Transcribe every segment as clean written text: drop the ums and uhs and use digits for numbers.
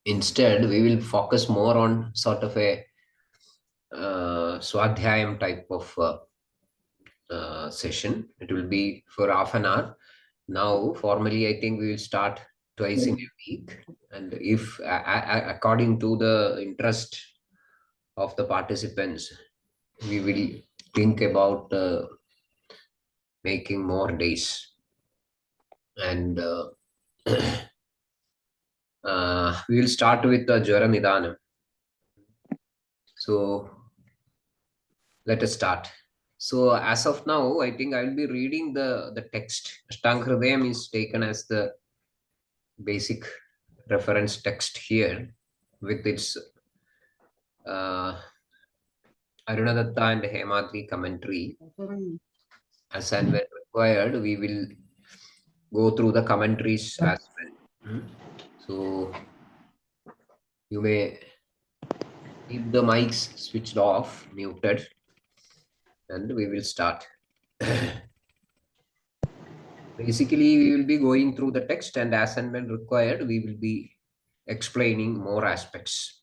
Instead, we will focus more on sort of a swadhyayam type of session. It will be for half an hour. Now, formally, I think we will start twice in a week. And if, according to the interest of the participants, we will think about making more days. And we will start with the Jwara Nidanam. So, let us start. So, as of now, I think I will be reading the text. Ashtanga Hridayam is taken as the basic reference text here with its Arunadatta and Hemadri commentary. As and when required, we will go through the commentaries as well. So you may keep the mics switched off, muted, and we will start. Basically, we will be going through the text, and as and when required, we will be explaining more aspects.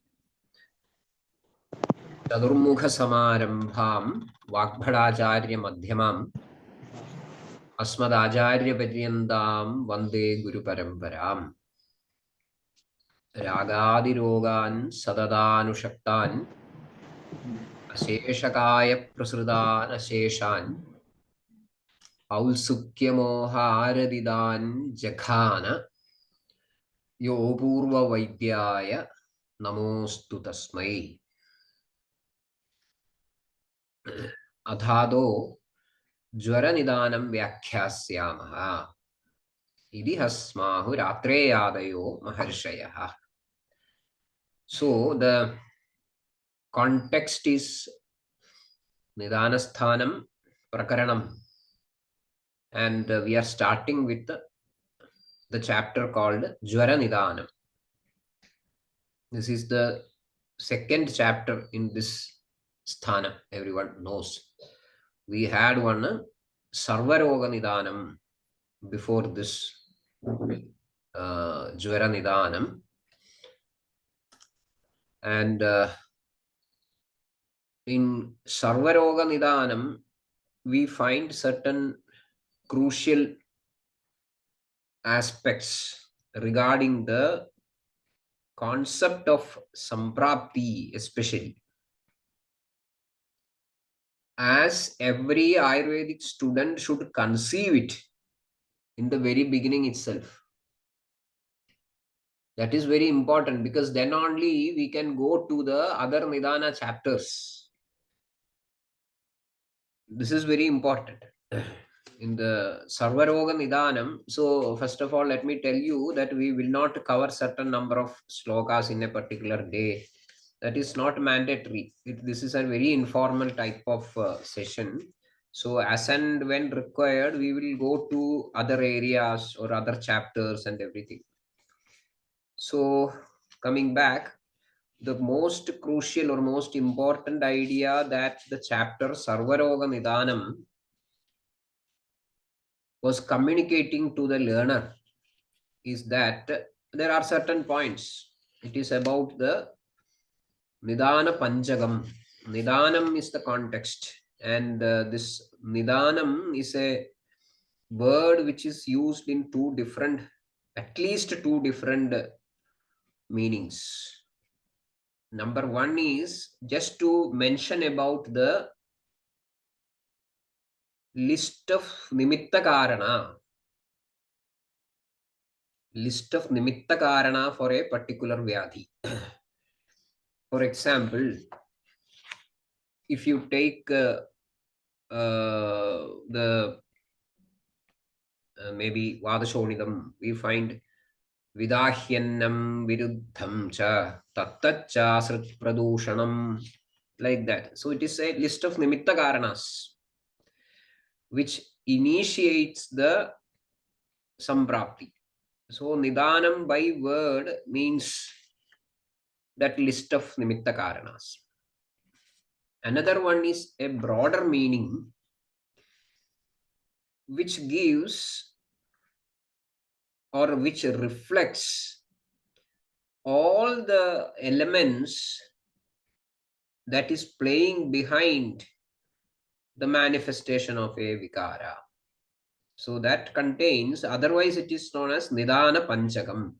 Chadurmukha Samarambham Vagbhadacharya Madhyamam Asmadacharya Paryandam Vande Guru Paramparam Ragadirogan Sadadanushaktan Asheshakaya Prasrudan Asheshan Aulsukyamoharadidan Jakhana Yo Purva Vaidyaya Namostu Tasmai Adhado Jwara Nidanam Vyakhyasyaamaha Idihasmahu Ratreyadayo Maharshayaha. So the context is Nidanasthanam Prakaranam, and we are starting with the chapter called Jwara Nidanam. This is the second chapter in this sthana, everyone knows. We had one Sarvaroga Nidanam before this Jwara Nidanam. And in Sarvaroga Nidanam, we find certain crucial aspects regarding the concept of Samprapti, especially. As every Ayurvedic student should conceive it in the very beginning itself. That is very important, because then only we can go to the other Nidana chapters. This is very important in the Sarvaroga Nidanam. So first of all, let me tell you that we will not cover certain number of slokas in a particular day. That is not mandatory. This is a very informal type of session. So as and when required, we will go to other areas or other chapters and everything. So coming back, the most crucial or most important idea that the chapter Sarvaroga Nidanam was communicating to the learner is that there are certain points. It is about the Nidana Panchagam. Nidanam is the context, and this Nidanam is a word which is used in at least two different meanings. Number one is just to mention about the list of Nimitta Karana. List of Nimitta Karana for a particular Vyadhi. For example, if you take the maybe Vadashonidam, we find Vidahyannam Viruddham cha Tattacha Srit Pradushanam, like that. So it is a list of Nimitta Karanas which initiates the Samprapti. So Nidanam by word means that list of Nimitta Karanas. Another one is a broader meaning which gives or which reflects all the elements that is playing behind the manifestation of a vikara. So that contains, otherwise it is known as Nidana Panchakam.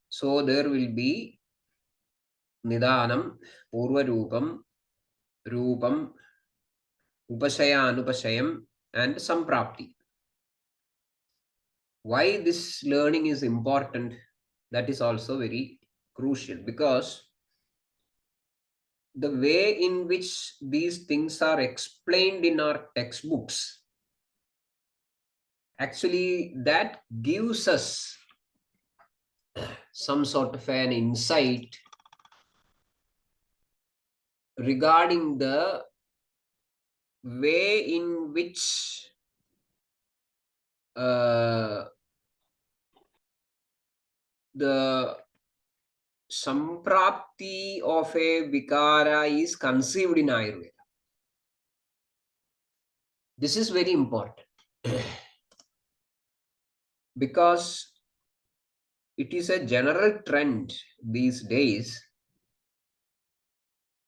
So there will be Nidanam, Purva Rupam, Rupam, Upashaya, Anupashayam, and Samprapti. Why this learning is important, that is also very crucial, because the way in which these things are explained in our textbooks, actually that gives us some sort of an insight regarding the way in which the samprapti of a vikara is conceived in Ayurveda. This is very important because it is a general trend these days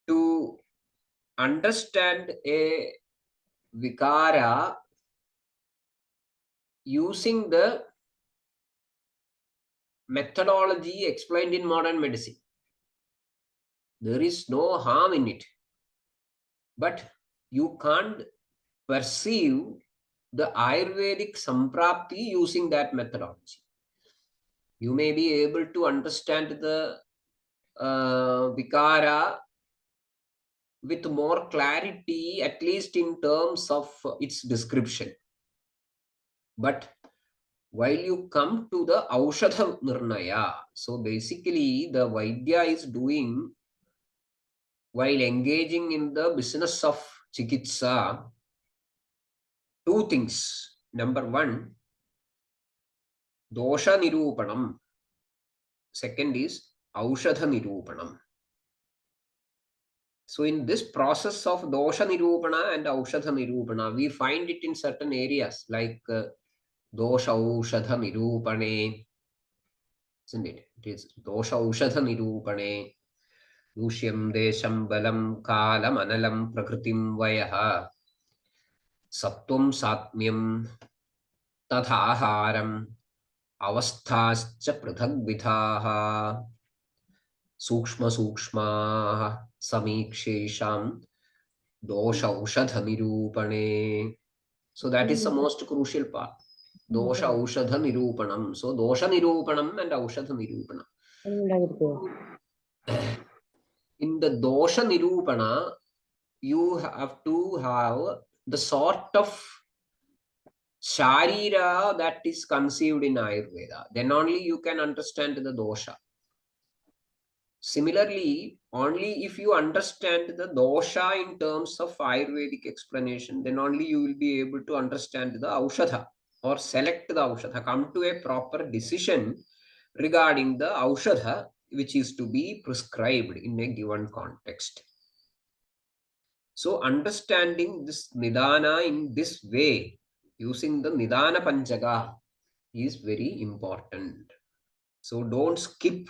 to understand a vikara using the methodology explained in modern medicine. There is no harm in it, but you can't perceive the Ayurvedic samprapti using that methodology. You may be able to understand the vikara with more clarity, at least in terms of its description. But while you come to the Aushadha Nirnaya, so basically the Vaidya is doing, while engaging in the business of Chikitsa, two things. Number one, Dosha Nirupanam. Second is Aushadha Nirupanam. So in this process of Dosha Nirupana and Aushadha Nirupana, we find it in certain areas like Dosha Aushadha Nirupane. Isn't it? It is Dosha Aushadha Nirupane. Dushyam Desham Balam Kalam Analam Prakritim Vayaha Sattvam Satmyam Tadhaharam Avasthascha Pradhagvidhaha Sukshma Sukshma Samikshesham Dosha Aushadha Nirupane. So that is the most crucial part. Dosha Aushadha Nirupanam. So Dosha Nirupanam and Aushadha Nirupanam. In the Dosha Nirupana, you have to have the sort of Sharira that is conceived in Ayurveda. Then only you can understand the dosha. Similarly, only if you understand the dosha in terms of Ayurvedic explanation, then only you will be able to understand the Aushadha or select the Aushadha, come to a proper decision regarding the Aushadha which is to be prescribed in a given context. So understanding this Nidana in this way, using the Nidana Panchaka, is very important. So don't skip,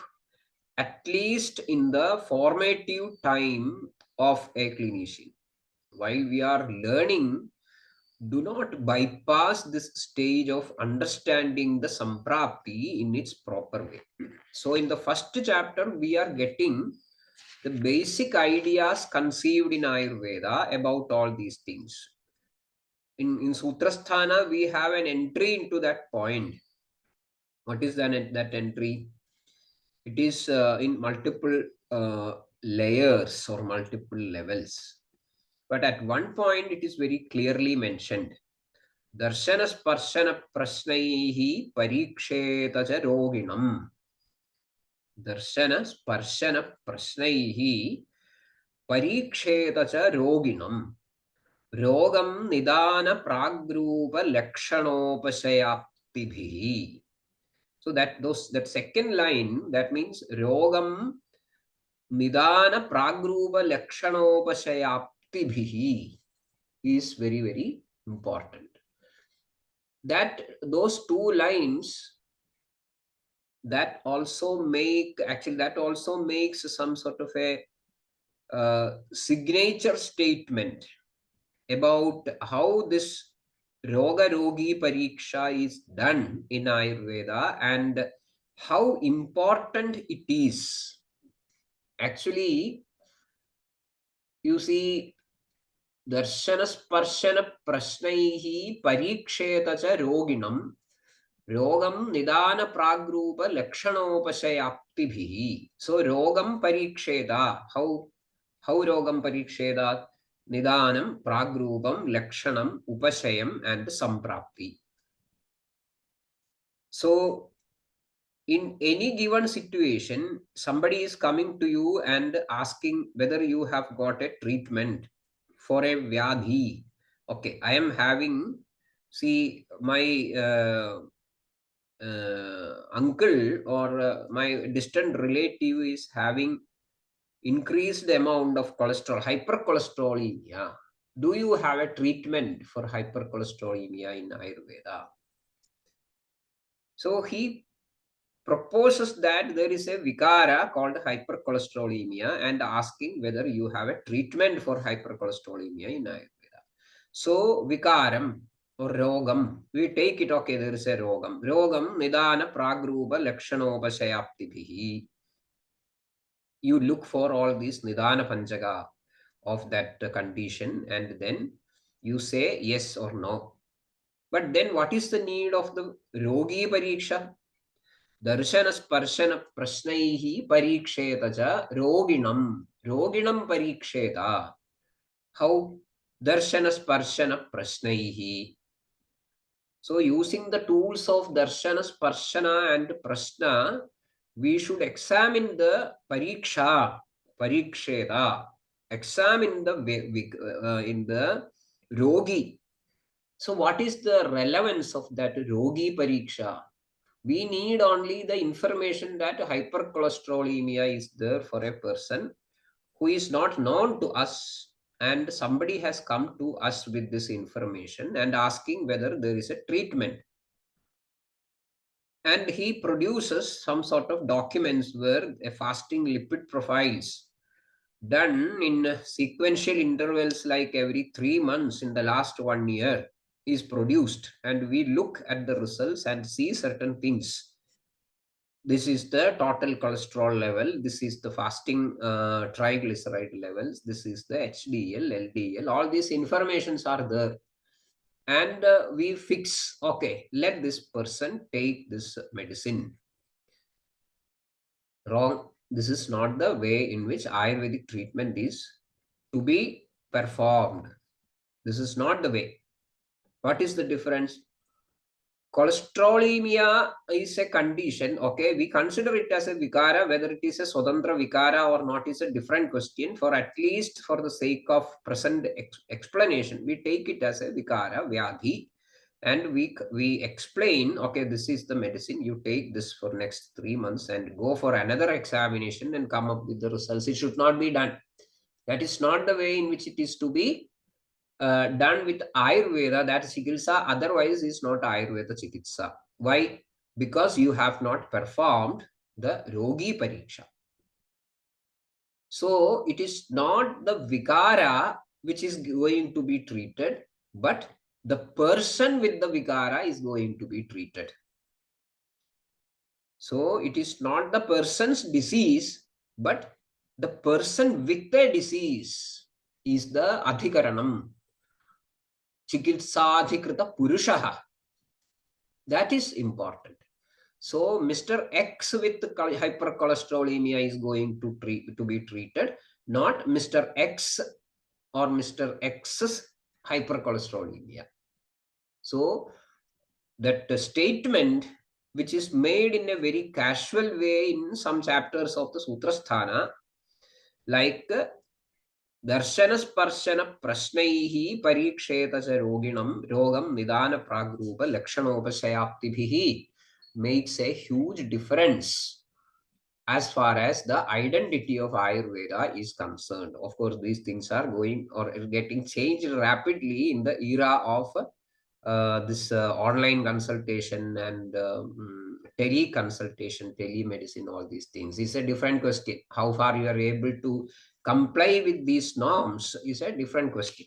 at least in the formative time of a clinician. While we are learning, do not bypass this stage of understanding the samprapti in its proper way. So in the first chapter, we are getting the basic ideas conceived in Ayurveda about all these things. In Sutrasthana, we have an entry into that point. What is that entry? It is in multiple layers or multiple levels. But at one point, it is very clearly mentioned. Darshana Sparshana Prasnaihi Parikshetaja Roginam. Darshana Sparshana Prasnaihi Parikshetaja Roginam. Rogam Nidana Pragrupa Lakshanopashayaptibhi. So that second line, that means Rogam Nidana Pragrupa Lakshanopashayaptibhi is very, very important. That those two lines that also makes some sort of a signature statement about how this Roga Rogi Pariksha is done in Ayurveda and how important it is. Actually, you see, Darshana Sparshana Prashnaihi Pariksheta cha Roginam Rogam Nidana Pragrupa Lakshanopashayaptibhihi. So Rogam Pariksheta. How Rogam Pariksheta? Nidanam, Pragrupam, Lakshanam, Upashayam, and Samprapti. So in any given situation, somebody is coming to you and asking whether you have got a treatment for a Vyadhi. Okay, I am having, see, my uncle or my distant relative is having increased amount of cholesterol, hypercholesterolemia. Do you have a treatment for hypercholesterolemia in Ayurveda? So he proposes that there is a vikara called hypercholesterolemia and asking whether you have a treatment for hypercholesterolemia in Ayurveda. So vikaram or rogam, we take it, okay, there is a rogam. Rogam nidana pragrupa lakshanopashayaptibhihi. You look for all these nidana panchaga of that condition and then you say yes or no. But then what is the need of the rogi pariksha? Darshana sparshana prashnaihi pariksheta cha roginam. Roginam pariksheta. How? Darshana sparshana prashnaihi. So using the tools of darshana, sparshana and prashna, we should examine the pariksha, pariksheta, examine the in the rogi. So what is the relevance of that rogi pariksha? We need only the information that hypercholesterolemia is there for a person who is not known to us, and somebody has come to us with this information and asking whether there is a treatment. And he produces some sort of documents where a fasting lipid profiles done in sequential intervals like every 3 months in the last 1 year is produced, and we look at the results and see certain things. This is the total cholesterol level. This is the fasting triglyceride levels. This is the HDL, LDL. All these informations are there. And we fix, okay, let this person take this medicine. Wrong. This is not the way in which Ayurvedic treatment is to be performed. This is not the way. What is the difference? Cholesterolemia is a condition, okay, we consider it as a vikara. Whether it is a Swatantra vikara or not is a different question. For at least for the sake of present explanation, we take it as a vikara, vyadhi, and we explain, okay, this is the medicine, you take this for next 3 months and go for another examination and come up with the results. It should not be done. That is not the way in which it is to be done with Ayurveda. That chikitsa otherwise is not Ayurveda chikitsa. Why? Because you have not performed the rogi pariksha. So it is not the vikara which is going to be treated, but the person with the vikara is going to be treated. So it is not the person's disease, but the person with the disease is the adhikaranam. Chikitsadhikrita purushaha. That is important. So Mr. X with hypercholesterolemia is going to be treated, not Mr. X or Mr. X's hypercholesterolemia. So that statement, which is made in a very casual way in some chapters of the Sutrasthana, like Darshana sparshana prashnaihi pariksheta cha roginam rogam nidana pragrupa lakshanopashayaptibhihi, makes a huge difference as far as the identity of Ayurveda is concerned. Of course, these things are going or getting changed rapidly in the era of this online consultation and teleconsultation, telemedicine, all these things is a different question. How far you are able to comply with these norms is a different question.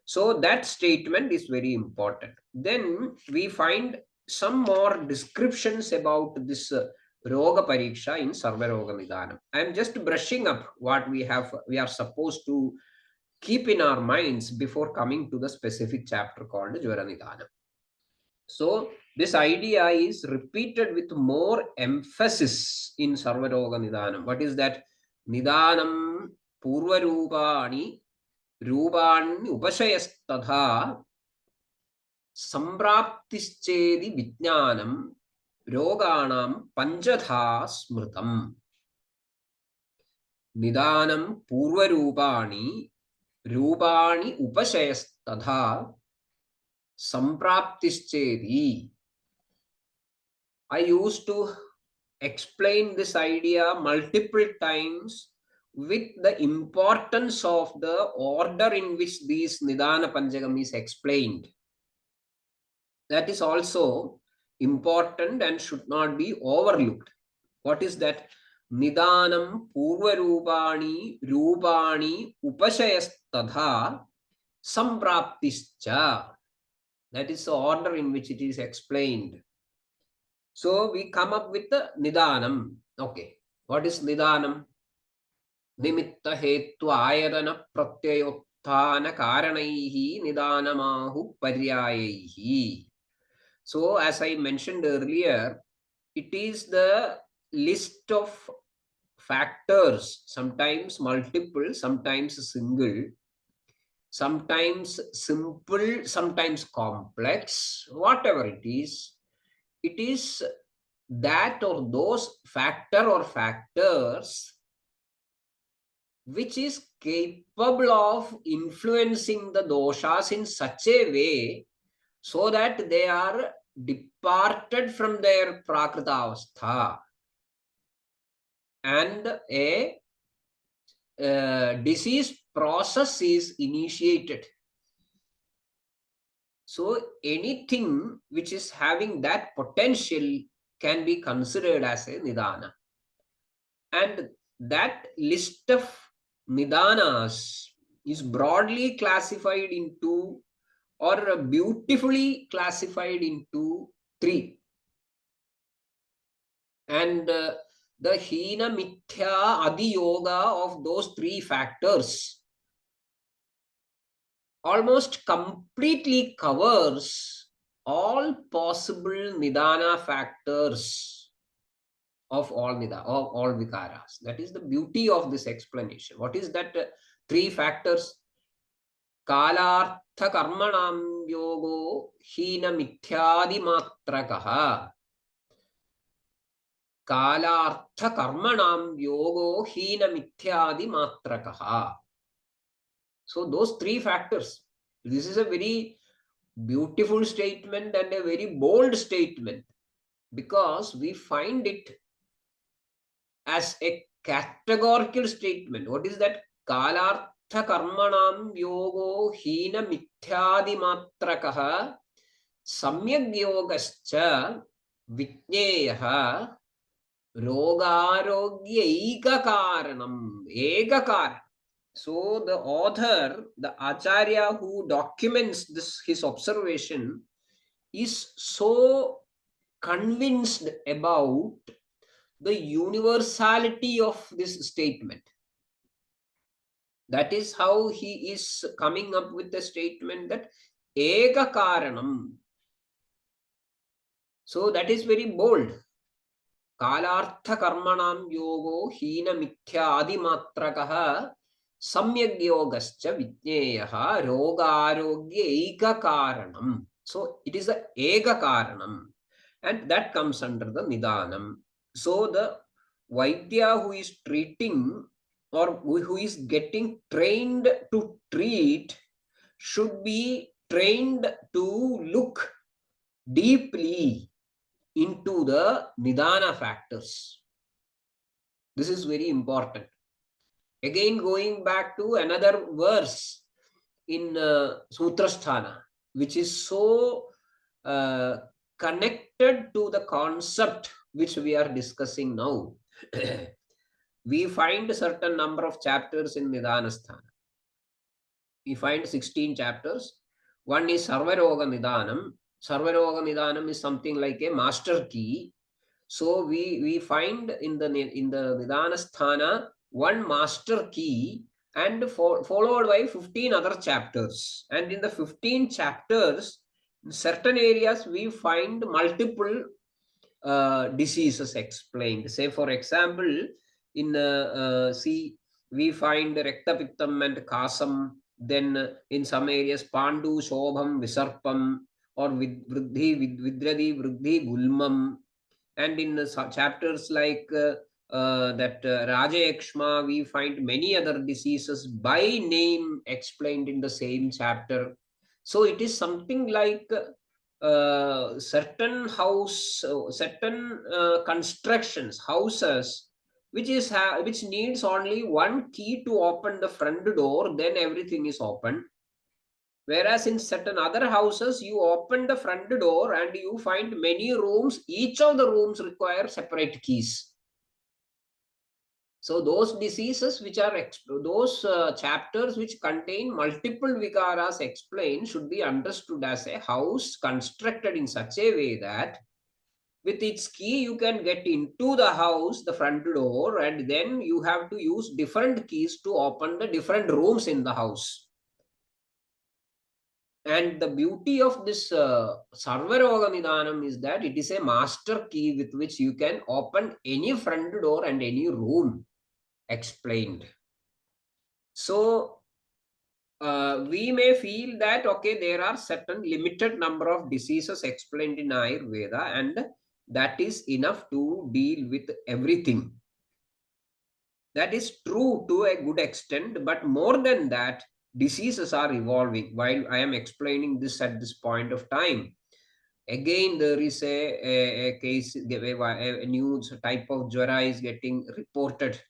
So that statement is very important. Then we find some more descriptions about this Roga Pariksha in Sarva Roga Nidanam. I am just brushing up what we are supposed to keep in our minds before coming to the specific chapter called Jvara Nidanam. So this idea is repeated with more emphasis in Sarva Roga Nidanam. What is that? Nidanam Purva Rupani Rupani Upashayastadha Sampraptischedi Vijnanam Roganam Panjatha Smritam. Nidanam Purva Rupani Upashayastadha Sampraptischedi. I used to explain this idea multiple times with the importance of the order in which these Nidana Panchagam is explained. That is also important and should not be overlooked. What is that? Nidanam Purva Rupani Upashayastadha Sampraptischa. That is the order in which it is explained. So we come up with the Nidanam. Okay. What is Nidanam? Nimitta hetva ayadana pratyayotthana karanaihi nidanamahu paryayaihi. So as I mentioned earlier, it is the list of factors, sometimes multiple, sometimes single, sometimes simple, sometimes complex, whatever it is that or those factor or factors which is capable of influencing the doshas in such a way so that they are departed from their prakritavastha and a disease process is initiated. So anything which is having that potential can be considered as a Nidana. And that list of Nidanas is broadly classified into or beautifully classified into three. And the Hina Mithya Adi Yoga of those three factors almost completely covers all possible Nidana factors of all Vikaras. That is the beauty of this explanation. What is that three factors? Kalartha Karmanam Yogo Hina Mithyadi Matrakaha. Kalartha Karmanam Yogo Hina Mithyadi Matrakaha. So those three factors. This is a very beautiful statement and a very bold statement because we find it as a categorical statement. What is that? Kalartha Karmanam Yogo Hina Mithyadi Matrakaha Samyak Yogascha Vijneyaha Rogarogya Eka Karanam. Eka Karanam. So the author, the Acharya who documents this, his observation, is so convinced about the universality of this statement. That is how he is coming up with the statement that Eka Karanam. So that is very bold. Kalartha Karmanam Yogo Hina Mithya Adimatrakaha Samyak Yogascha Vijneyaha Rogarogya Eka Karanam. So it is the Eka Karanam, and that comes under the Nidanam. So the Vaidya who is treating or who is getting trained to treat should be trained to look deeply into the Nidana factors. This is very important. Again, going back to another verse in Sutrasthana, which is so connected to the concept which we are discussing now. We find a certain number of chapters in Nidanasthana. We find 16 chapters. One is Sarvaroga Nidanam. Sarvaroga Nidanam is something like a master key. So we find in the Nidanasthana one master key and followed by 15 other chapters. And in the 15 chapters, in certain areas we find multiple diseases explained. Say, for example, in see, we find Rektapittam and Kasam. Then in some areas, Pandu, Shobham, Visarpam, or Vidradi, Vruddhi, Gulmam. And in chapters like that Rajayakshma, we find many other diseases by name explained in the same chapter. So it is something like certain constructions, houses, which needs only one key to open the front door, then everything is open. Whereas in certain other houses, you open the front door and you find many rooms. Each of the rooms require separate keys. So those diseases which are those chapters which contain multiple vikaras explained should be understood as a house constructed in such a way that with its key you can get into the house, the front door, and then you have to use different keys to open the different rooms in the house. And the beauty of this Sarvaroga Nidanam is that it is a master key with which you can open any front door and any room explained. So we may feel that, okay, there are certain limited number of diseases explained in Ayurveda, and that is enough to deal with everything. That is true to a good extent, but more than that, diseases are evolving. While I am explaining this at this point of time, again there is a case, a new type of jwara is getting reported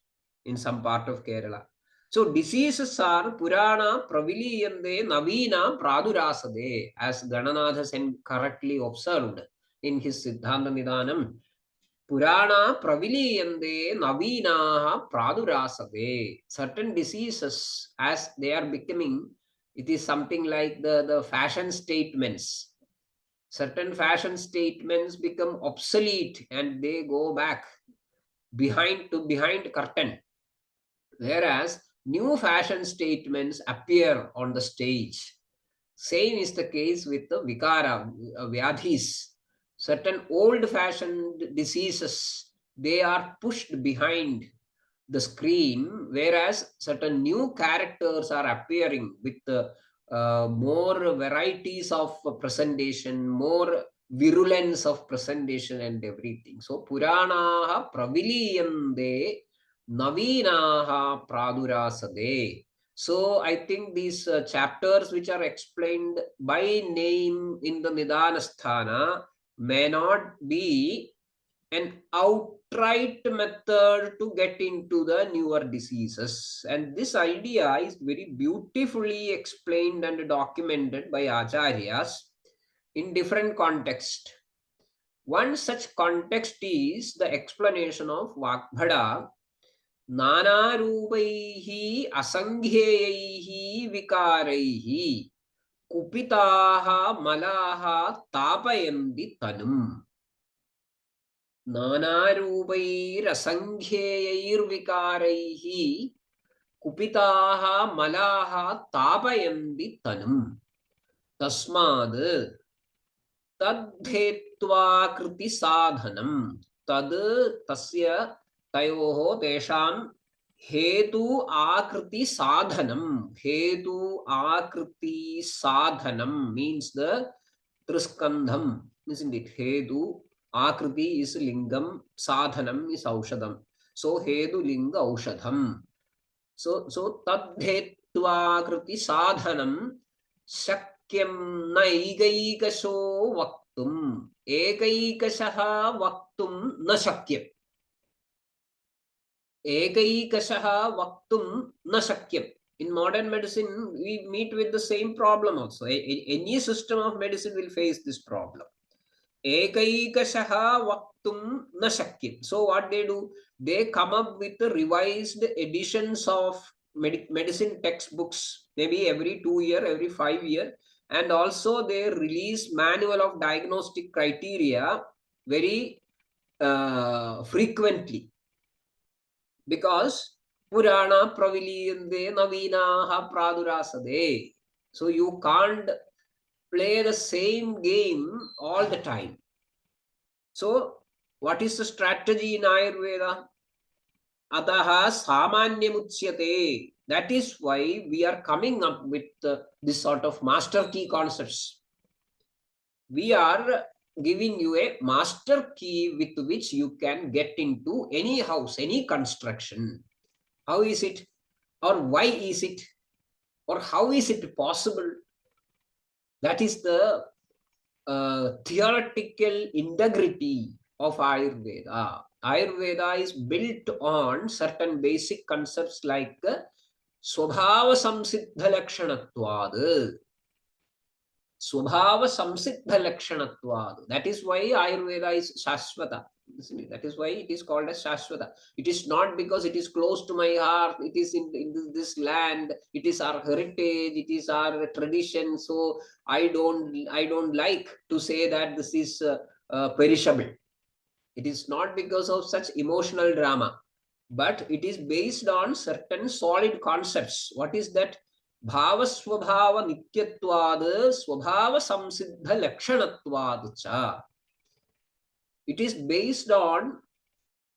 in some part of Kerala. So diseases are Purana Praviliyande Navina Pradurasade, as Gananatha Sen correctly observed in his Siddhanta Nidanam. Purana Praviliyande Navinaha Pradurasade. Certain diseases, as they are becoming, it is something like the fashion statements. Certain fashion statements become obsolete and they go back behind curtain. Whereas new fashion statements appear on the stage. Same is the case with the vikara, vyadhis. Certain old-fashioned diseases, they are pushed behind the screen, whereas certain new characters are appearing with more varieties of presentation, more virulence of presentation and everything. So Puranaha praviliyande Navinaha Pradurasade. So I think these chapters which are explained by name in the Nidanasthana may not be an outright method to get into the newer diseases. And this idea is very beautifully explained and documented by Acharyas in different contexts. One such context is the explanation of Vakbhada. Nanarubaihi asanghyeyihi vikaraihi kupitaha malaha tapayandi tanum. Nanarubairasanghyeyairvikaraihi kupitaha malaha tapayandi tanum. Tasmad tadhetva kriti sadhanam. Tad tasya tayoho tesham hetu akriti sadhanam. Hetu akriti sadhanam means the triskandham, isn't it? Hetu Akriti is lingam, sadhanam is aushadam. So hedu linga aushadham. So tadhetva kriti sadhanam shakyam na ekaikasho vaktum. Ekaikashaha vaktum na shakyam. Ekaikashaha vaktum na shakyam. In modern medicine, we meet with the same problem also. Any system of medicine will face this problem. Ekaikashaha kartum na shakyam. So what they do, they come up with the revised editions of medicine textbooks, maybe every 2 year, every 5 year, and also they release manual of diagnostic criteria very frequently, because Purana praviliyande navinaha pradurasade. So you can't play the same game all the time. So what is the strategy in Ayurveda? Ataha samanyamuchyate. That is why we are coming up with this sort of master key concepts. We are giving you a master key with which you can get into any house, any construction. How is it? Or why is it? Or how is it possible? That is the theoretical integrity of Ayurveda. Ayurveda is built on certain basic concepts like Swabhava Samsiddha Lakshanatvad. Swabhava Samsiddha Lakshanatvad. That is why Ayurveda is Shashvata. That is why it is called as Shashvata. It is not because it is close to my heart, it is in this land, it is our heritage, it is our tradition. So I don't like to say that this is perishable. It is not because of such emotional drama, but it is based on certain solid concepts. What is that? Bhava swabhava nityatvad swabhava samsiddha lakshanatvad cha. It is based on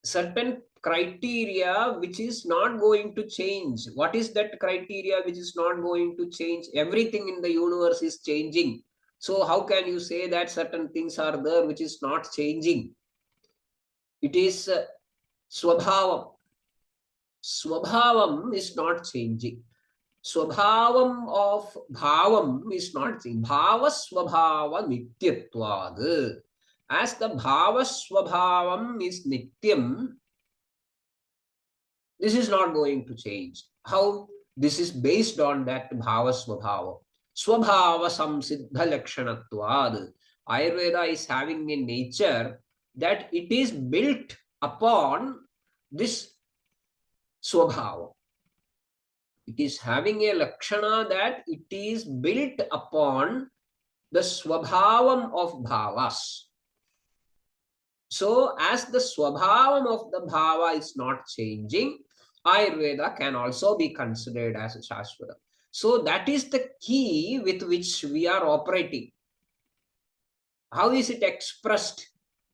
certain criteria which is not going to change. What is that criteria which is not going to change? Everything in the universe is changing. So how can you say that certain things are there which is not changing? It is swabhavam. Swabhavam is not changing. Swabhavam of bhavam is not changing. Bhava swabhava nityatvad. As the bhava swabhavam is nityam, this is not going to change. How? This is based on that bhava swabhava. Swabhava samsiddha lakshanatvad. Ayurveda is having a nature that it is built upon this swabhava. It is having a lakshana that it is built upon the swabhavam of bhavas. So as the swabhavam of the bhava is not changing, Ayurveda can also be considered as a Shashvata. So that is the key with which we are operating. How is it expressed?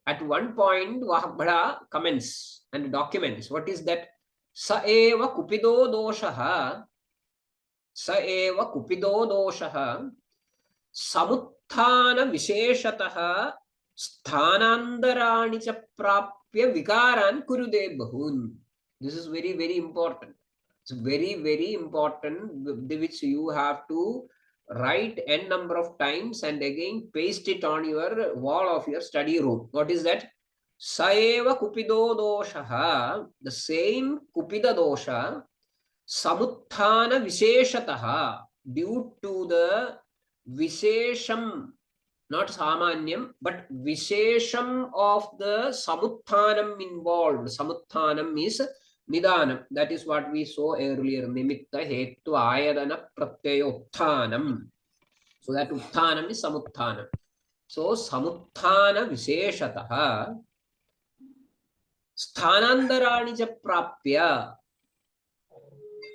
At one point, Vahabhada comments and documents. What is that? Sa eva kupido doshaha. Sa eva kupido doshaha. Samuthana visheshataha sthanandarani cha prapya vikaran kurude bahun. This is very, very important. It's very, very important, which you have to write n number of times and again paste it on your wall of your study room. What is that? Saeva kupido doshaha. The same kupida dosha. Samuthana visheshataha. Due to the Vishesham, not Samanyam, but Vishesham of the Samuthanam involved. Samuthanam is Nidanam. That is what we saw earlier. Nimitta Hetu Ayadana Pratyayothanam. So that Utthanam is Samuthanam. So Samuthana Visheshataha Sthanandarani cha Prapya.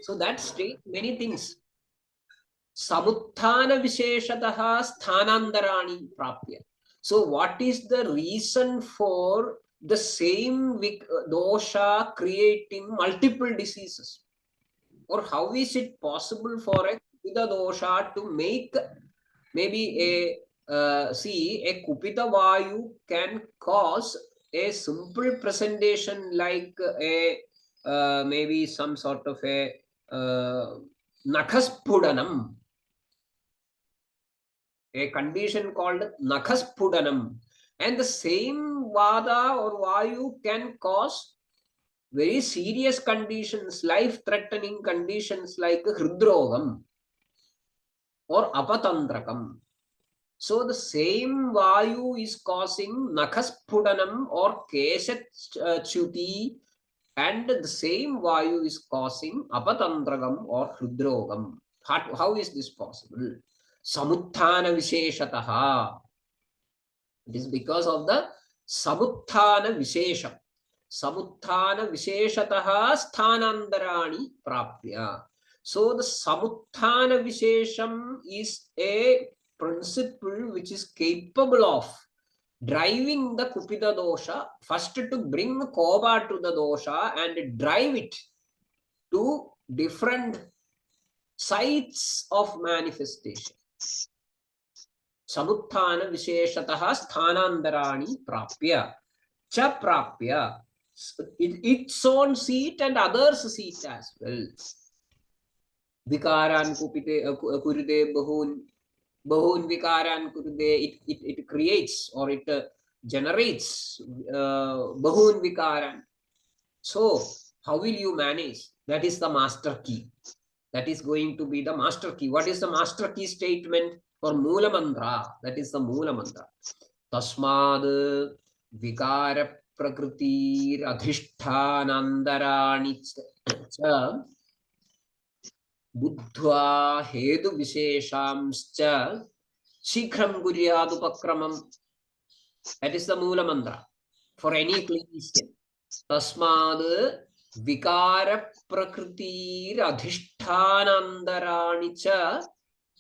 So that states many things. Samuthana Visheshataha Sthanandarani Prapya. So what is the reason for the same dosha creating multiple diseases? Or how is it possible for a Kupita dosha to make maybe a Kupita Vayu can cause a simple presentation like maybe some sort of a Nakhaspudanam. A condition called Nakhaspudanam. And the same Vada or Vayu can cause very serious conditions, life-threatening conditions like Hridrogam or Apatandrakam. So the same Vayu is causing Nakhaspudanam or Keshachuti, and the same Vayu is causing Apatandragam or Hrudrogam. How is this possible? Samuthana Visheshataha. It is because of the Samuthana Vishesham. Samuthana Visheshataha Sthanandarani Prapya. So the Samuthana Vishesham is a principle which is capable of driving the Kupita dosha, first to bring Koba to the dosha and drive it to different sites of manifestation. Samuthana Visheshataha Sthanandarani Prapya. Cha Prapya. Its own seat and others' seat as well. Vikaran kupite kurite bahun vikaran kurite, it creates or it generates bahun vikaran. So how will you manage? That is the master key. That is going to be the master key. What is the master key statement for Mula Mantra? That is the Mula Mantra. Tasmad vikara prakritir adhishtanandarani cha buddhva hedu visheshamscha shikhram guryadupakramam. That is the Mula Mantra for any clinician. Tasmad vikara prakritir adhishtanandarani cha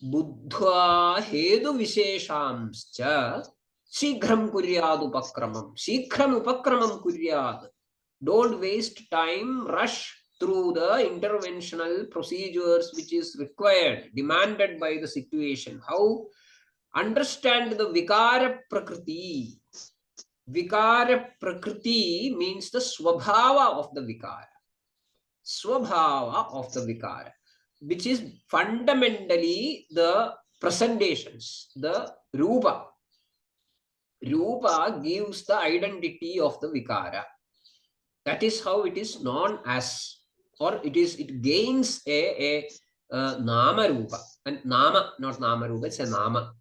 buddhva hedu visheshamscha shikhram kuryadupakramam. Shikhram upakramam kuryad. Don't waste time, rush through the interventional procedures which is required, demanded by the situation. How? Understand the vikara prakriti. Vikara prakriti means the swabhava of the vikara. Swabhava of the vikara, which is fundamentally the presentations, the rupa. Rupa gives the identity of the vikara. That is how it is known as, or it gains a nama rupa. And nama, not nama rupa, it's a nama.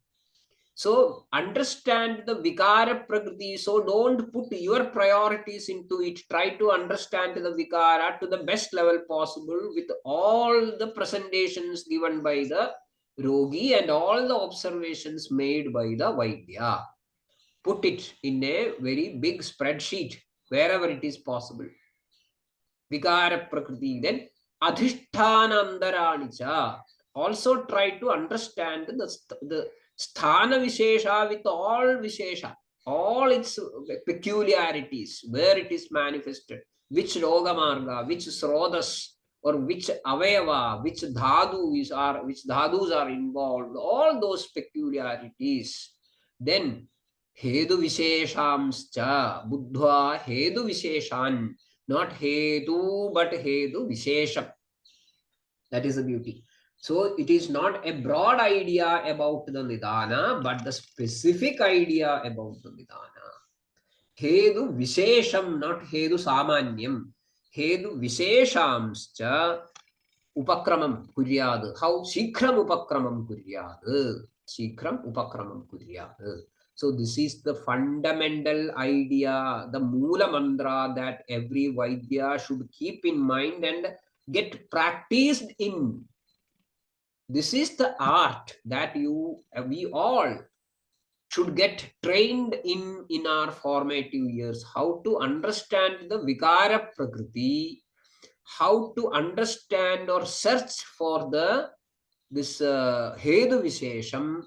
So understand the vikara prakriti. So don't put your priorities into it. Try to understand the vikara to the best level possible with all the presentations given by the rogi and all the observations made by the Vaidya. Put it in a very big spreadsheet wherever it is possible. Vikara prakriti. Then adhishthana cha. Also try to understand the sthana vishesha with all vishesha, all its peculiarities, where it is manifested, which roga marga, which srodas, or which avayava, which dhadus are involved, all those peculiarities. Then hedu visheshamscha buddhva hedu visheshan, not hedu but hedu vishesham. That is the beauty. So it is not a broad idea about the Nidana, but the specific idea about the Nidana. Hedu Vishesham, not Hedu Samanyam. Hedu Visheshamscha Upakramam Kuryad. How? Shikram Upakramam Kuryad. Shikram Upakramam Kuryad. So this is the fundamental idea, the Mula Mantra that every Vaidya should keep in mind and get practiced in. This is the art that we all should get trained in our formative years. How to understand the Vikara Prakriti, how to understand or search for this Hedu Vishesham,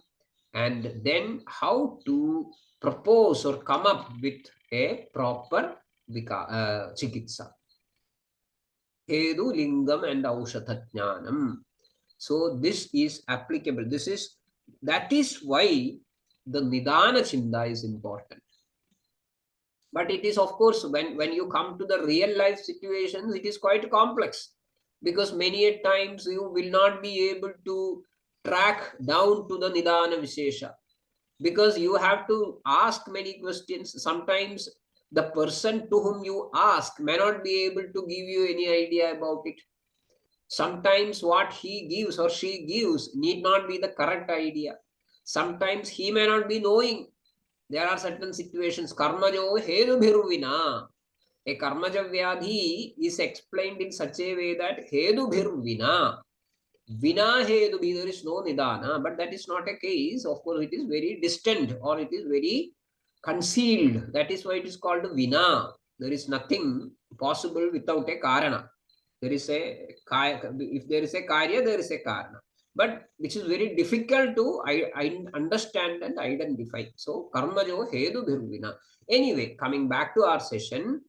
and then how to propose or come up with a proper Chikitsa. Hedu, Lingam and Aushatha-jnanam. So this is applicable. That is why the Nidana Chinda is important. But it is, of course, when you come to the real life situations, it is quite complex, because many a times you will not be able to track down to the Nidana Vishesha, because you have to ask many questions. Sometimes the person to whom you ask may not be able to give you any idea about it. Sometimes what he gives or she gives need not be the correct idea. Sometimes he may not be knowing. There are certain situations. Karmajo hedu bhirvina. A karmaja vyadhi is explained in such a way that hedu bhirvina. Vina hedu, there is no nidana, but that is not a case. Of course, it is very distant or it is very concealed. That is why it is called vina. There is nothing possible without a karana. There is a, if there is a karya, there is a karana. But which is very difficult to I understand and identify. So, karmajo hedu bhirvina. Anyway, coming back to our session,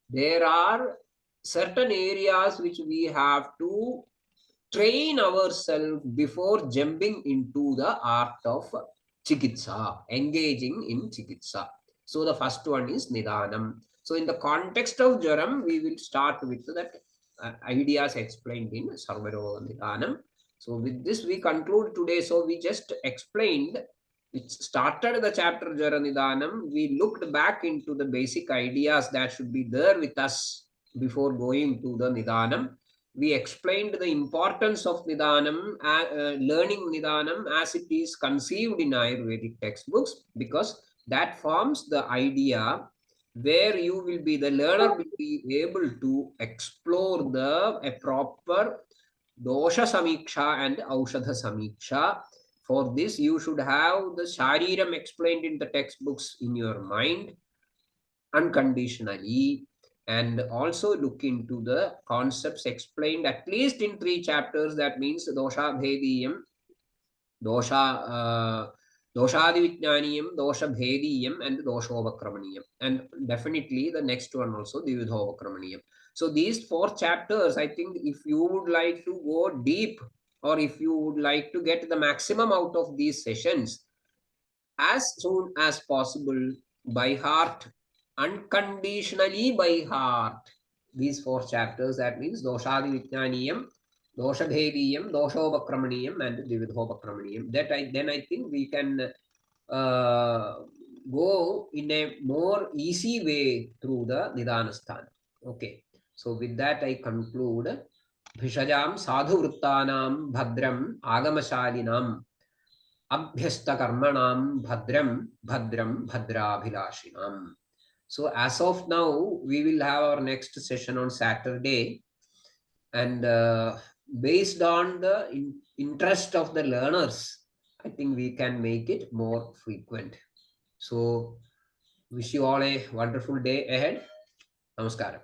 there are certain areas which we have to train ourselves before jumping into the art of chikitsa, engaging in chikitsa. So the first one is Nidanam. So in the context of Jaram, we will start with that ideas explained in Sarvaroga Nidanam. So with this, we conclude today. So we just explained, it started the chapter Jara Nidanam. We looked back into the basic ideas that should be there with us before going to the Nidanam. We explained the importance of Nidanam, learning Nidanam as it is conceived in Ayurvedic textbooks, because that forms the idea where you will be, the learner will be able to explore a proper dosha samiksha and aushadha samiksha. For this, you should have the shariram explained in the textbooks in your mind unconditionally, and also look into the concepts explained at least in 3 chapters. That means dosha bhediyam, dosha doshadi vijnaniyam, dosha bhediyam, and doshovakramaniyam, and definitely the next one also dividhovakramaniyam. So these 4 chapters, I think if you would like to go deep, or if you would like to get the maximum out of these sessions, as soon as possible, by heart, unconditionally by heart, these 4 chapters. That means doshadi vijnaniyam, dosha bhediyam, doshopakramaniyam, and dividhopakramaniyam. That then I think we can go in a more easy way through the Nidanasthana. Okay. So with that I conclude. Bhishajam sadhu vrittanam bhadram agamashalinam abhyasta bhadram bhadram bhadrabhilashinam. So as of now, we will have our next session on Saturday, and based on the interest of the learners, I think we can make it more frequent. So wish you all a wonderful day ahead. Namaskaram.